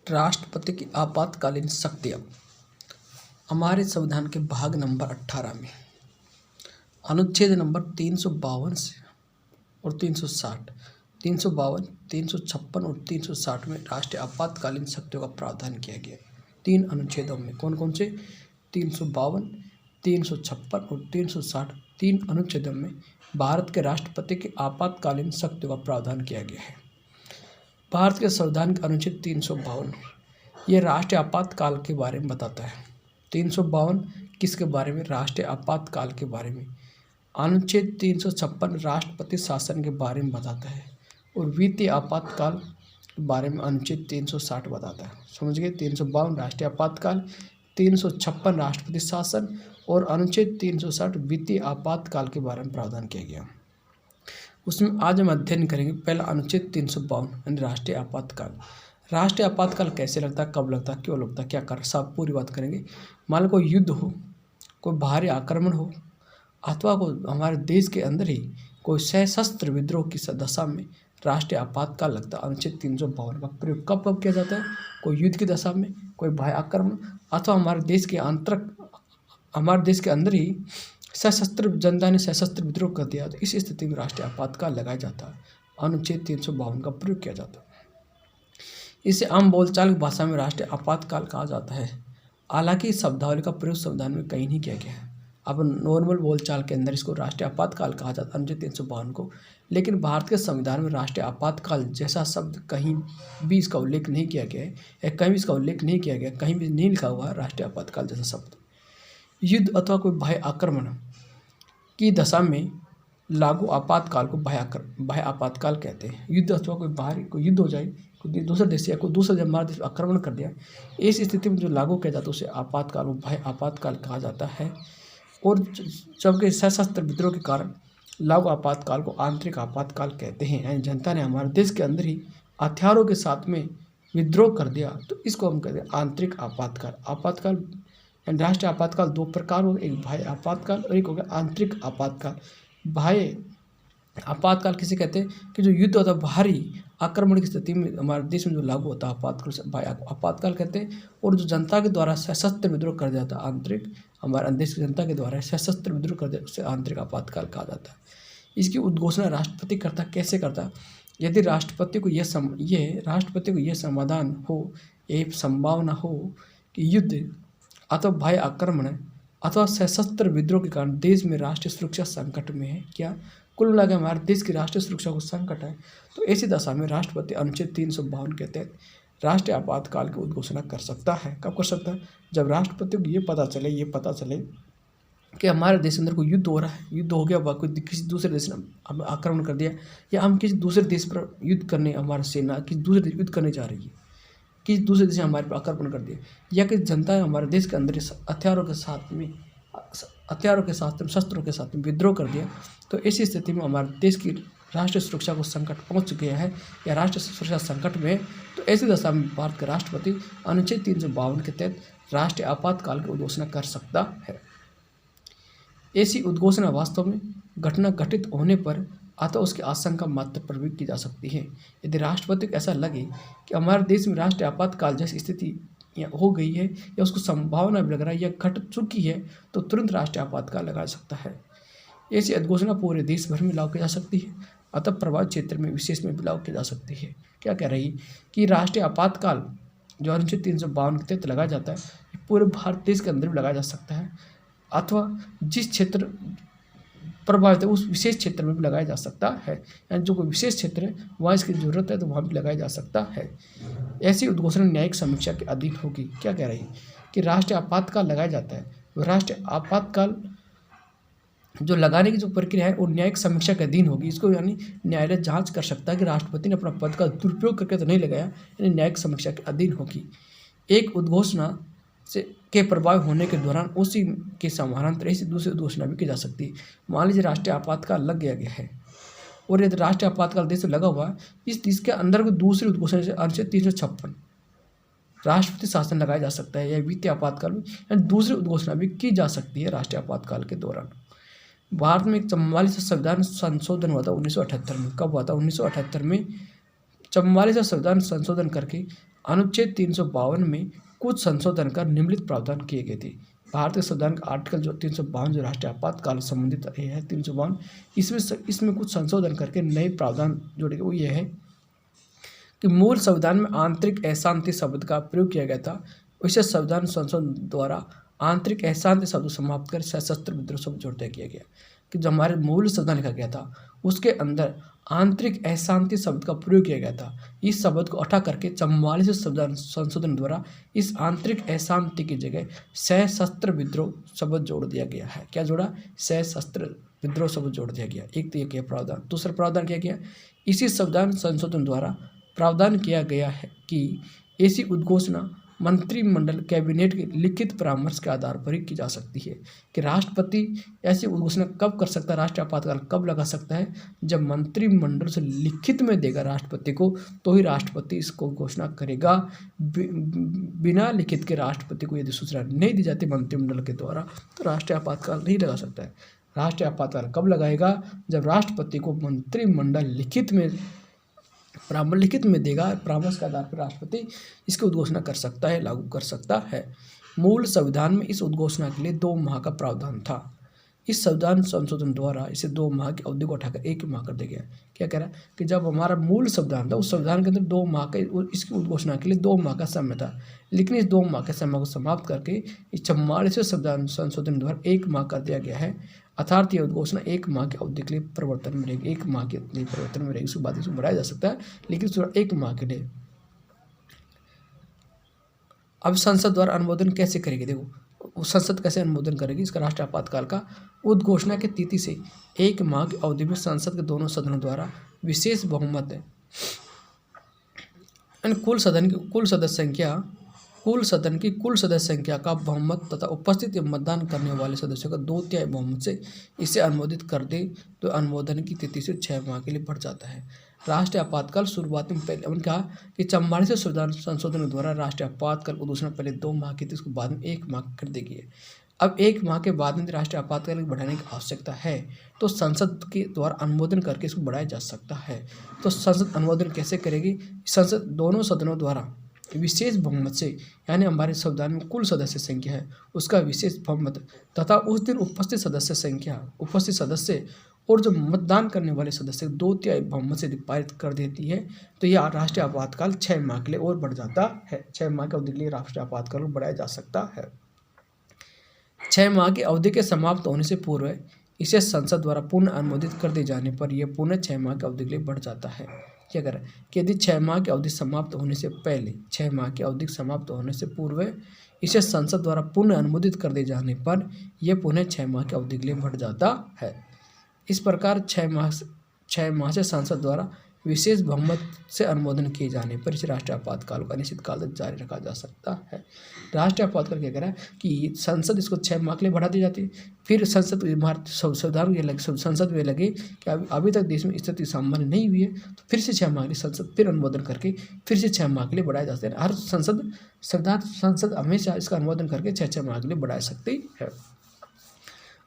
राष्ट्रपति की आपातकालीन शक्तियाँ। हमारे संविधान के भाग नंबर 18 में अनुच्छेद नंबर 352 से और 360, 352, 356 और 360 में राष्ट्रीय आपातकालीन शक्तियों का प्रावधान किया गया है। 3 अनुच्छेदों में कौन कौन से? 352, 356 और 360, 3 अनुच्छेदों में भारत के राष्ट्रपति की आपातकालीन शक्तियों का प्रावधान किया गया है। भारत के संविधान के अनुच्छेद 352 ये राष्ट्रीय आपातकाल के बारे में बताता है। 352 किसके बारे में? राष्ट्रीय आपातकाल के बारे में। अनुच्छेद 356 राष्ट्रपति शासन के बारे में बताता है और वित्तीय आपातकाल के बारे में अनुच्छेद 360 बताता है। समझ गए? 352 राष्ट्रीय आपातकाल, 356 राष्ट्रपति शासन और अनुच्छेद 360 वित्तीय आपातकाल के बारे में प्रावधान किया गया। उसमें आज हम अध्ययन करेंगे पहला अनुच्छेद 352 यानी राष्ट्रीय आपातकाल। राष्ट्रीय आपातकाल कैसे लगता है, कब लगता है, क्यों लगता है, क्या कर, सब पूरी बात करेंगे। मान लो कोई युद्ध हो, कोई बाहरी आक्रमण हो, अथवा कोई हमारे देश के अंदर ही कोई सशस्त्र विद्रोह की दशा में राष्ट्रीय आपातकाल लगता है। अनुच्छेद 352 का प्रयोग कब कब किया जाता है? कोई युद्ध की दशा में, कोई बाह्य आक्रमण, अथवा हमारे देश के अंदर ही सशस्त्र जनता ने सशस्त्र विद्रोह कर दिया, तो इस स्थिति में राष्ट्रीय आपातकाल लगाया जाता है। अनुच्छेद 352 का प्रयोग किया जाता है। इसे आम बोलचाल की भाषा में राष्ट्रीय आपातकाल कहा जाता है। हालांकि इस शब्दावली का प्रयोग संविधान में कहीं नहीं किया गया है। अब नॉर्मल बोलचाल के अंदर इसको राष्ट्रीय आपातकाल कहा जाता है, अनुच्छेद 352 को। लेकिन भारत के संविधान में राष्ट्रीय आपातकाल जैसा शब्द कहीं भी इसका उल्लेख नहीं किया गया है, या कहीं भी इसका उल्लेख नहीं किया गया, कहीं भी नहीं लिखा हुआ है राष्ट्रीय आपातकाल जैसा शब्द। युद्ध अथवा कोई बाह्य आक्रमण की दशा में लागू आपातकाल को बाह्य आपातकाल कहते हैं। युद्ध अथवा कोई युद्ध हो जाए, कोई दूसरे देश या कोई दूसरा जब हमारे देश आक्रमण कर दिया, इस स्थिति में जो लागू किया जाता है उसे आपातकाल को बाह्य आपातकाल कहा जाता है। और जबकि सशस्त्र विद्रोह के कारण लागू आपातकाल को आंतरिक आपातकाल कहते हैं। यानी जनता ने हमारे देश के अंदर ही हथियारों के साथ में विद्रोह कर दिया, तो इसको हम कहते हैं आंतरिक आपातकाल। राष्ट्रीय आपातकाल 2 प्रकार हो, एक बाह्य आपातकाल और एक हो गया आंतरिक आपातकाल। बाह्य आपातकाल किसे कहते हैं? कि जो युद्ध होता है, बाहरी आक्रमण की स्थिति में हमारे देश में जो लागू होता है आपातकाल से बाह्य आपातकाल कहते हैं। और जो जनता के द्वारा सशस्त्र विद्रोह कर दिया जाता है, आंतरिक, हमारे देश की जनता के द्वारा सशस्त्र विद्रोह कर दिया, उसे आंतरिक आपातकाल कहा जाता है। इसकी उद्घोषणा राष्ट्रपति करता, कैसे करता? यदि राष्ट्रपति को यह समाधान हो, ये संभावना हो कि युद्ध अथवा बाह्य आक्रमण अथवा सशस्त्र विद्रोह के कारण देश में राष्ट्रीय सुरक्षा संकट में है। क्या कुल मिलाकर हमारे देश की राष्ट्रीय सुरक्षा को संकट है, तो ऐसी दशा में राष्ट्रपति अनुच्छेद 352 के तहत राष्ट्रीय आपातकाल की उद्घोषणा कर सकता है। कब कर सकता है? जब राष्ट्रपति को ये पता चले कि हमारे देश के अंदर कोई युद्ध हो रहा है, युद्ध हो गया, कोई किसी दूसरे देश ने हम आक्रमण कर दिया, या हम किसी दूसरे देश पर युद्ध करने, हमारी सेना किसी दूसरे देश युद्ध करने जा रही है, किसी दूसरे देश ने हमारे पर आक्रमण कर दिया, या कि जनता हमारे देश के अंदर हथियारों के साथ शस्त्रों के साथ में विद्रोह कर दिया, तो ऐसी स्थिति में हमारे देश की राष्ट्रीय सुरक्षा को संकट पहुंच गया है या राष्ट्रीय सुरक्षा संकट में है, तो ऐसी दशा में भारत के राष्ट्रपति अनुच्छेद 352 के तहत राष्ट्रीय आपातकाल की उद्घोषणा कर सकता है। ऐसी उद्घोषणा वास्तव में घटना घटित होने पर अथवा उसकी आशंका मात्र पर भी की जा सकती है। यदि राष्ट्रपति को ऐसा लगे कि हमारे देश में राष्ट्रीय आपातकाल जैसी स्थिति हो गई है या उसको संभावना भी लग रहा है या घट चुकी है, तो तुरंत राष्ट्रीय आपातकाल लगा सकता है। ऐसी उद्घोषणा पूरे देश भर में लागू की जा सकती है, अतः प्रभावित क्षेत्र में विशेष में भी लागू की जा सकती है। क्या कह रही कि राष्ट्रीय आपातकाल जो अनुच्छेद 352 के तहत लगाया जाता है, पूरे भारत देश के अंदर भी लगाया जा सकता है, अथवा जिस क्षेत्र प्रभावित है उस विशेष क्षेत्र में भी लगाया जा सकता है। यानी जो कोई विशेष क्षेत्र है वहाँ इसकी जरूरत है तो वहाँ भी लगाया जा सकता है। ऐसी उद्घोषणा न्यायिक समीक्षा के अधीन होगी। क्या कह रही कि राष्ट्रीय आपातकाल लगाया जाता है, राष्ट्रीय आपातकाल जो लगाने की जो प्रक्रिया है वो न्यायिक समीक्षा के अधीन होगी। इसको यानी न्यायालय जांच कर सकता है कि राष्ट्रपति ने अपना पद का दुरुपयोग करके तो नहीं लगाया, यानी न्यायिक समीक्षा के अधीन होगी। एक उद्घोषणा के प्रभाव होने के दौरान उसी के समानांतर ऐसी दूसरी उद्घोषणा भी की जा सकती है। मान लीजिए राष्ट्रीय आपातकाल लग गया है और यदि राष्ट्रीय आपातकाल देश में लगा हुआ है, इसके अंदर कोई दूसरी उद्घोषणा से अनुच्छेद 356 राष्ट्रपति शासन लगाया जा सकता है, या वित्तीय आपातकाल में दूसरी उद्घोषणा भी की जा सकती है राष्ट्रीय आपातकाल के दौरान। भारत में 44वां संविधान संशोधन हुआ था 1978 में। कब हुआ था? 1978 में 44वां संविधान संशोधन करके अनुच्छेद 352 में कुछ संशोधन कर निम्नलिखित प्रावधान किए गए थे। भारतीय संविधान का आर्टिकल जो 352 जो राष्ट्रीय आपातकाल संबंधित है 352, इसमें कुछ संशोधन करके नए प्रावधान जोड़े गए। वो ये है कि मूल संविधान में आंतरिक अशांति शब्द का प्रयोग किया गया था, इसे संविधान संशोधन द्वारा आंतरिक अशांति शब्द समाप्त कर सशस्त्र विद्रोह शब्द जोड़ दिया गया कि जो हमारे मूल संविधान लिखा गया था उसके अंदर आंतरिक अशांति शब्द का प्रयोग किया गया था। इस शब्द को हटा करके 44वें संविधान संशोधन द्वारा इस आंतरिक अशांति की जगह सशस्त्र विद्रोह शब्द जोड़ दिया गया है। क्या जोड़ा? सशस्त्र विद्रोह शब्द जोड़ दिया गया। एक तो ये किया प्रावधान। दूसरा प्रावधान क्या किया? इसी संविधान संशोधन द्वारा प्रावधान किया गया है कि ऐसी उद्घोषणा मंत्रिमंडल कैबिनेट के लिखित परामर्श के आधार पर ही की जा सकती है कि राष्ट्रपति ऐसी उद्घोषणा कब कर सकता है, राष्ट्रीय आपातकाल कब लगा सकता है? जब मंत्रिमंडल से लिखित में देगा राष्ट्रपति को, तो ही राष्ट्रपति इसको घोषणा करेगा। बिना लिखित के राष्ट्रपति को यदि सूचना नहीं दी जाती मंत्रिमंडल के द्वारा तो राष्ट्रीय आपातकाल नहीं लगा सकता है। राष्ट्रीय आपातकाल कब लगाएगा? जब राष्ट्रपति को मंत्रिमंडल लिखित में देगा। परामर्श के आधार पर राष्ट्रपति इसकी उद्घोषणा कर सकता है, लागू कर सकता है। मूल संविधान में इस उद्घोषणा के लिए 2 माह का प्रावधान था। इस संविधान संशोधन द्वारा इसे 2 माह की अवधि को उठाकर 1 माह कर दिया गया। क्या कह रहा है कि जब हमारा मूल संविधान था उस संविधान के अंदर 2 माह का इसकी उद्घोषणा के लिए 2 माह का समय था, लेकिन इस 2 माह के समय को समाप्त करके इस 44वें संविधान संशोधन द्वारा 1 माह कर दिया गया है। अर्थात यह उद्घोषणा 1 माह की अवधि के लिए परिवर्तन में रहेगी। 1 माह के लिए परिवर्तन में रहेगी, उसके बाद इसको बढ़ाया जा सकता है, लेकिन सिर्फ 1 माह के लिए। अब संसद द्वारा अनुमोदन कैसे करेगी? देखो संसद कैसे अनुमोदन करेगी इसका राष्ट्रीय आपातकाल का। उद्घोषणा की तिथि से 1 माह की अवधि में संसद के दोनों सदनों द्वारा विशेष बहुमत है कुल सदन की कुल सदस्य संख्या का बहुमत तथा उपस्थित या मतदान करने वाले सदस्यों का 2/3 बहुमत से इसे अनुमोदित कर दे तो अनुमोदन की तिथि से 6 माह के लिए बढ़ जाता है। राष्ट्रीय आपातकाल शुरुआत में पहले उन्होंने कहा कि 44वें संविधान संशोधन द्वारा राष्ट्रीय आपातकाल को दूसरा पहले 2 माह की थी, उसको बाद में 1 माह कर दी गई है। अब 1 माह के बाद में राष्ट्रीय आपातकाल बढ़ाने की आवश्यकता है तो संसद के द्वारा अनुमोदन करके इसको बढ़ाया जा सकता है। तो संसद अनुमोदन कैसे करेगी? संसद दोनों सदनों द्वारा विशेष बहुमत से, यानी हमारे संविधान में कुल सदस्य संख्या है उसका विशेष बहुमत तथा उस दिन उपस्थित सदस्य और जो मतदान करने वाले सदस्य 2/3 बहुमत से पारित कर देती है तो यह राष्ट्रीय आपातकाल 6 माह के लिए और बढ़ जाता है। 6 माह की अवधि के लिए राष्ट्रीय आपातकाल को बढ़ाया जा सकता है। 6 माह की अवधि के समाप्त होने से पूर्व इसे संसद द्वारा पुनः अनुमोदित कर दिए जाने पर यह पुनः 6 माह की अवधि के लिए बढ़ जाता है। क्या करें कि यदि 6 माह की अवधि समाप्त होने से पहले 6 माह की अवधि समाप्त होने से पूर्व इसे संसद द्वारा पुनः अनुमोदित कर दिए जाने पर यह पुनः 6 माह की अवधि के लिए बढ़ जाता है। इस प्रकार 6 माह से संसद द्वारा विशेष बहुमत से अनुमोदन किए जाने पर इस राष्ट्रीय आपातकाल को अनिश्चित काल तक जारी रखा जा सकता है। राष्ट्रीय आपातकाल क्या कह रहा है कि संसद इसको 6 माह के लिए बढ़ा दी जाती है। फिर संसद संविधान के लगे संसद में लगे कि अभी तक देश में स्थिति सामान्य नहीं हुई है तो फिर से 6 माह के लिए संसद फिर अनुमोदन करके फिर से 6 माह के लिए बढ़ाया जा सकता है। हर संसद हमेशा इसका अनुमोदन करके 6 माह के लिए बढ़ा सकती है।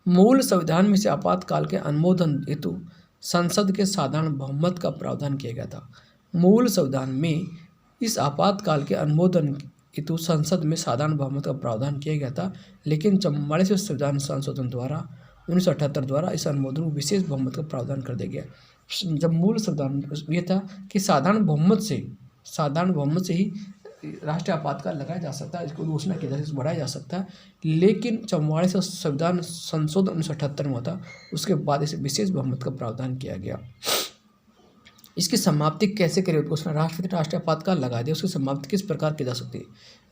मूल संविधान में से आपातकाल के अनुमोदन हेतु संसद के साधारण बहुमत का प्रावधान किया गया था। मूल संविधान में इस आपातकाल के अनुमोदन हेतु संसद में साधारण बहुमत का प्रावधान किया गया था, लेकिन 44वें संविधान संशोधन द्वारा 1978 द्वारा इस अनुमोदन को विशेष बहुमत का प्रावधान कर दिया गया। जब मूल संविधान ये था कि साधारण बहुमत से ही राष्ट्रीय आपातकाल लगाया जा सकता है, इसको घोषणा किया जा सकता है, बढ़ाया जा सकता है, लेकिन 44वें संविधान संशोधन 1978 में हुआ था, उसके बाद इसे विशेष बहुमत का प्रावधान किया गया। इसकी समाप्ति कैसे करें घोषणा? राष्ट्रपति राष्ट्रीय आपातकाल लगा दिया, उसकी समाप्ति किस प्रकार की जा सकती है?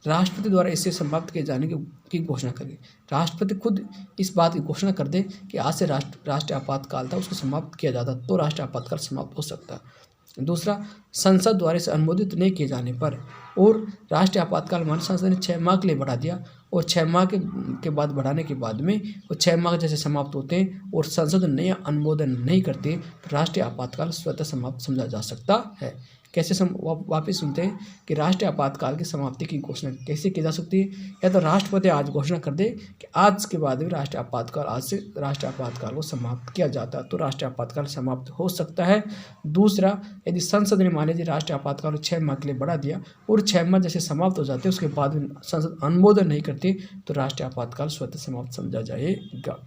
राष्ट्रपति द्वारा इसे समाप्त किए जाने की घोषणा करें। राष्ट्रपति खुद इस बात की घोषणा कर दे कि आज से राष्ट्रीय आपातकाल था, उसको समाप्त किया जाता तो राष्ट्रीय आपातकाल समाप्त हो सकता है। दूसरा, संसद द्वारा इसे अनुमोदित नहीं किए जाने पर और राष्ट्रीय आपातकाल मान संसद ने 6 माह के लिए बढ़ा दिया और 6 माह के बाद बढ़ाने के बाद में वो 6 माह जैसे समाप्त होते हैं और संसद नया अनुमोदन नहीं करते तो राष्ट्रीय आपातकाल स्वतः समाप्त समझा जा सकता है। कैसे वापिस सुनते हैं कि राष्ट्रीय आपातकाल की समाप्ति की घोषणा कैसे की जा सकती है। या तो राष्ट्रपति आज घोषणा कर दे कि आज के बाद भी राष्ट्रीय आपातकाल, आज से राष्ट्रीय आपातकाल को समाप्त किया जाता है, तो राष्ट्रीय आपातकाल समाप्त हो सकता है। दूसरा, यदि संसद ने मान लीजिए राष्ट्रीय आपातकाल को 6 माह के लिए बढ़ा दिया और 6 माह जैसे समाप्त हो जाते हैं उसके बाद भी संसद अनुमोदन नहीं करती, तो राष्ट्रीय आपातकाल स्वतः समाप्त समझा जाएगा।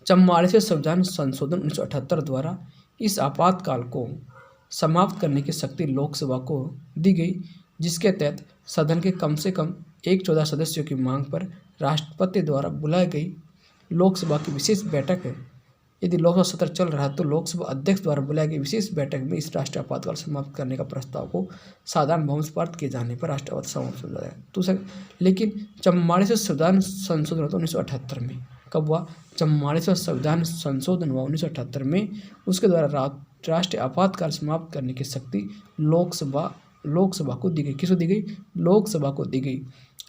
44वें संविधान संशोधन 1978 द्वारा इस आपातकाल को समाप्त करने की शक्ति लोकसभा को दी गई, जिसके तहत सदन के कम से कम 1/14 सदस्यों की मांग पर राष्ट्रपति द्वारा बुलाई गई लोकसभा की विशेष बैठक है। यदि लोकसभा सत्र चल रहा है तो लोकसभा अध्यक्ष द्वारा बुलाई गई विशेष बैठक में इस राष्ट्रीय आपातकाल समाप्त करने का प्रस्ताव को साधारण बहुमत से पारित किए जाने पर राष्ट्रपति समाप्त हो जाए। दूसरा, लेकिन 44वें संविधान संशोधन होता 1978 में। कब हुआ? 44वें संविधान संशोधन हुआ 1978 में। उसके द्वारा राष्ट्रीय आपातकाल समाप्त करने की शक्ति लोकसभा को दी गई। किसको दी गई? लोकसभा को दी गई,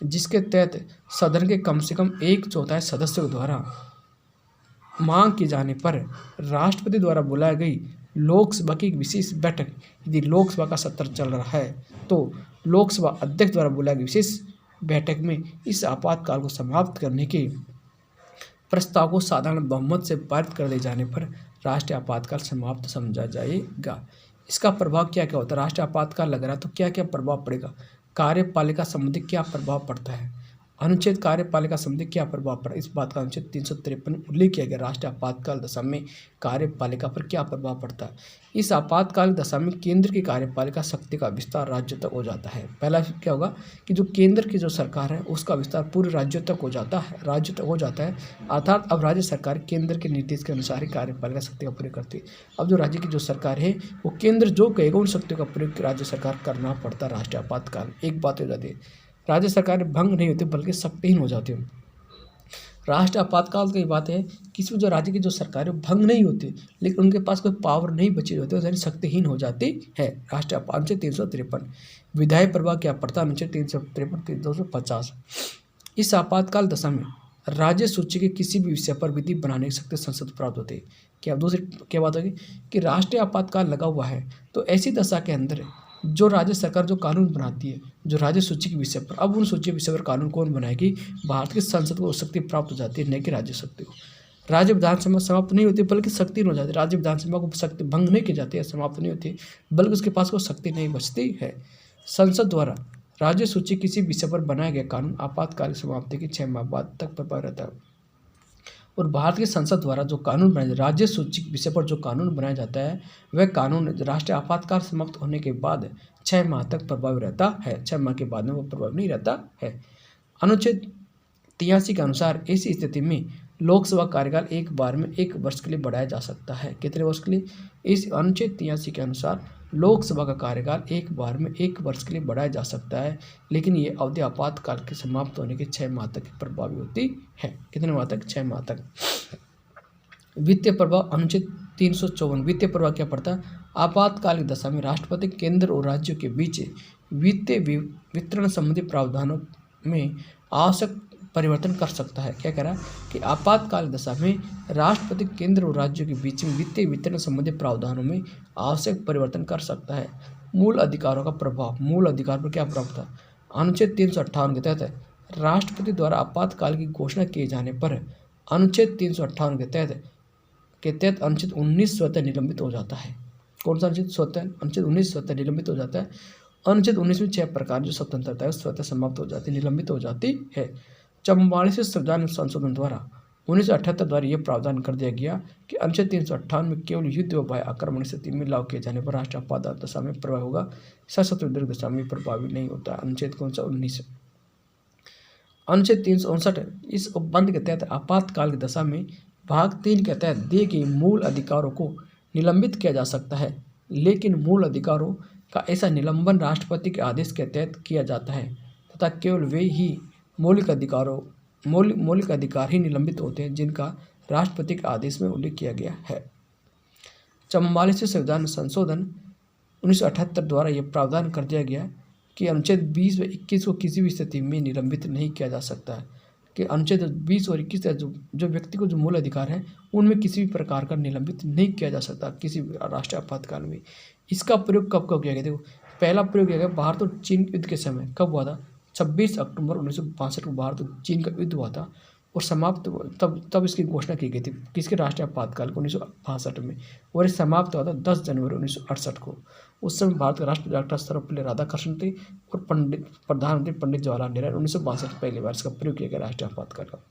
जिसके तहत सदन के कम से कम 1/4 सदस्यों द्वारा मांग की जाने पर राष्ट्रपति द्वारा बुलाई गई लोकसभा की एक विशेष बैठक, यदि लोकसभा का सत्र चल रहा है तो लोकसभा अध्यक्ष द्वारा बुलाई गई विशेष बैठक में इस आपातकाल को समाप्त करने के प्रस्ताव को साधारण बहुमत से पारित कर दिए जाने पर राष्ट्रीय आपातकाल समाप्त समझा जाएगा। इसका प्रभाव क्या क्या होता है? राष्ट्रीय आपातकाल लग रहा है तो क्या क्या प्रभाव पड़ेगा? कार्यपालिका संबंधी क्या प्रभाव पड़ता है? अनुच्छेद कार्यपालिका संबंधी क्या प्रभाव पड़ा? इस बात का अनुच्छेद 353 में उल्लेख किया गया। राष्ट्रीय आपातकाल दशा में कार्यपालिका पर क्या प्रभाव पड़ता है? इस आपातकाल दशा में केंद्र की कार्यपालिका शक्ति का विस्तार राज्यों तक हो जाता है। पहला क्या होगा कि जो केंद्र की जो सरकार है उसका विस्तार पूरे राज्यों तक हो जाता है, अर्थात अब राज्य सरकार केंद्र के निर्देश के अनुसार ही कार्यपालिका शक्ति का प्रयोग करती है। अब जो राज्य की जो सरकार है वो केंद्र जो कहेगा उन शक्तियों का प्रयोग राज्य सरकार करना पड़ता है। राष्ट्रीय आपातकाल एक बात हो जाती है, राज्य सरकार भंग नहीं होती बल्कि शक्तिहीन हो जाती है। राष्ट्रीय आपातकाल की बात है कि इसमें जो राज्य की जो सरकार है भंग नहीं होती, लेकिन उनके पास कोई पावर नहीं बची होती, यानी शक्तिहीन हो जाती है। राष्ट्रीय अनुच्छेद 353 विधायी प्रभाव क्या पड़ता है? अनुच्छेद 353 250 इस आपातकाल दशा में राज्य सूची के किसी भी विषय पर विधि बनाने की शक्ति संसद प्राप्त होती है। क्या दूसरी क्या बात होगी कि राष्ट्रीय आपातकाल लगा हुआ है तो ऐसी दशा के अंदर जो राज्य सरकार जो कानून बनाती है जो राज्य सूची के विषय पर, अब उन सूची के विषय पर कानून कौन बनाएगी? भारत की संसद को शक्ति प्राप्त हो जाती है, न कि राज्य शक्ति को। राज्य विधानसभा समाप्त नहीं होती बल्कि शक्ति हो जाती है। राज्य विधानसभा को शक्ति भंग नहीं की जाती है, समाप्त नहीं होती, बल्कि उसके पास कोई शक्ति नहीं बचती है। संसद द्वारा राज्य सूची किसी विषय पर बनाया गया कानून आपातकाल समाप्ति की 6 माह बाद तक प्रभावी रहता है। और भारत की संसद द्वारा जो कानून बनाया राज्य सूची विषय पर जो कानून बनाया जाता है वह कानून राष्ट्रीय आपातकाल समाप्त होने के बाद 6 माह तक प्रभावी रहता है। 6 माह के बाद में वो प्रभावी नहीं रहता है। अनुच्छेद 83 के अनुसार ऐसी स्थिति में लोकसभा कार्यकाल एक बार में 1 वर्ष के लिए बढ़ाया जा सकता है। कितने वर्ष के लिए? इस अनुच्छेद 83 के अनुसार लोकसभा का कार्यकाल एक बार में 1 वर्ष के लिए बढ़ाया जा सकता है, लेकिन ये अवधि आपातकाल के समाप्त होने के 6 माह तक प्रभावी होती है। कितने माह तक? 6 माह तक। वित्तीय प्रभाव अनुच्छेद 354 वित्तीय प्रभाव क्या पड़ता है? आपातकालिक दशा में राष्ट्रपति केंद्र और राज्यों के बीच वित्तीय वितरण संबंधी प्रावधानों में आवश्यक परिवर्तन कर सकता है। क्या कह रहा है कि आपातकाल दशा में राष्ट्रपति केंद्र और राज्यों के बीच में वित्तीय वितरण संबंधी प्रावधानों में आवश्यक परिवर्तन कर सकता है। मूल अधिकारों का प्रभाव, मूल अधिकार पर क्या प्रभाव था? अनुच्छेद 358 के तहत राष्ट्रपति द्वारा आपातकाल की घोषणा किए जाने पर अनुच्छेद 358 के तहत अनुच्छेद 19 स्वतः निलंबित हो जाता है। कौन सा अनुच्छेद? स्वतः अनुच्छेद 19 स्वतः निलंबित हो जाता है। अनुच्छेद 19 में 6 प्रकार जो स्वतंत्रता है स्वतः समाप्त हो जाती, निलंबित हो जाती है। 44वें संविधान संशोधन द्वारा 1978 द्वारा यह प्रावधान कर दिया गया कि अनुच्छेद 358 में केवल युद्ध व बाह्य आक्रमण स्थिति में लागू किए जाने पर राष्ट्रीय आपात दशा में प्रभावी होगा, सशस्त्र विद्रोह दशा में प्रभावी नहीं होता। अनुच्छेद कौन सा? 19। अनुच्छेद 359 इस उपबंध के तहत आपातकाल की दशा में भाग 3 के तहत दिए गए मूल अधिकारों को निलंबित किया जा सकता है, लेकिन मूल अधिकारों का ऐसा निलंबन राष्ट्रपति के आदेश के तहत किया जाता है तथा केवल वे ही मौलिक अधिकार ही निलंबित होते हैं जिनका राष्ट्रपति के आदेश में उल्लेख किया गया है। 44वें संविधान संशोधन 1978 द्वारा यह प्रावधान कर दिया गया कि अनुच्छेद 20 व 21 को किसी भी स्थिति में निलंबित नहीं किया जा सकता है। कि अनुच्छेद 20 और 21 तहत जो व्यक्ति को जो मूल अधिकार है उनमें किसी भी प्रकार का निलंबित नहीं किया जा सकता किसी भी राष्ट्रीय आपातकाल में। इसका प्रयोग कब कब किया गया? देखो, पहला प्रयोग किया गया भारत और चीन युद्ध के समय। कब हुआ था? 26 अक्टूबर 1962 को भारत और चीन का युद्ध हुआ था और समाप्त तब इसकी घोषणा की गई थी किसके राष्ट्रीय आपातकाल को? 1962 में। और ये समाप्त हुआ था 10 जनवरी 1968 को। उस समय भारत के राष्ट्रपति डॉक्टर सर्वपल्ली राधाकृष्णन थे और प्रधानमंत्री पंडित जवाहरलाल नेहरू। 1962 पहली बार इसका प्रयोग किया गया राष्ट्रीय आपातकाल का।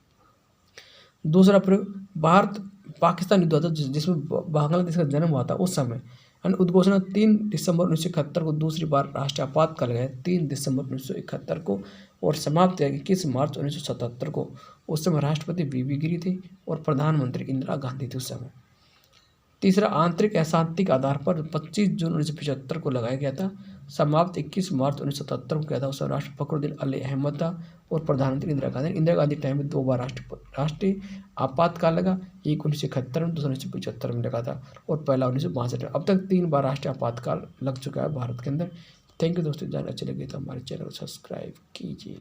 दूसरा प्रयोग भारत पाकिस्तान युद्ध हुआ था जिसमें बांग्लादेश का जन्म हुआ था उस समय। उद्घोषणा 3 दिसंबर 1971 को दूसरी बार राष्ट्रीय आपातकाल गया 3 दिसंबर 1971 को और समाप्त किया 21 मार्च 1977 को। उस समय राष्ट्रपति वी गिरी थे और प्रधानमंत्री इंदिरा गांधी थे उस समय। तीसरा, आंतरिक अशांति के आधार पर 25 जून 1975 को लगाया गया था। समाप्त 21 मार्च 1977 को किया था। उस समय राष्ट्रपति फखरुद्दीन अली अहमद था और प्रधानमंत्री इंदिरा गांधी टाइम में 2 बार राष्ट्रीय आपातकाल लगा। एक 1971 में, दूसरा 1975 में लगा था और पहला 1962 में। अब तक 3 बार राष्ट्रीय आपातकाल लग चुका है भारत के अंदर। थैंक यू दोस्तों, जानना अच्छे लगे तो हमारे चैनल को सब्सक्राइब कीजिए।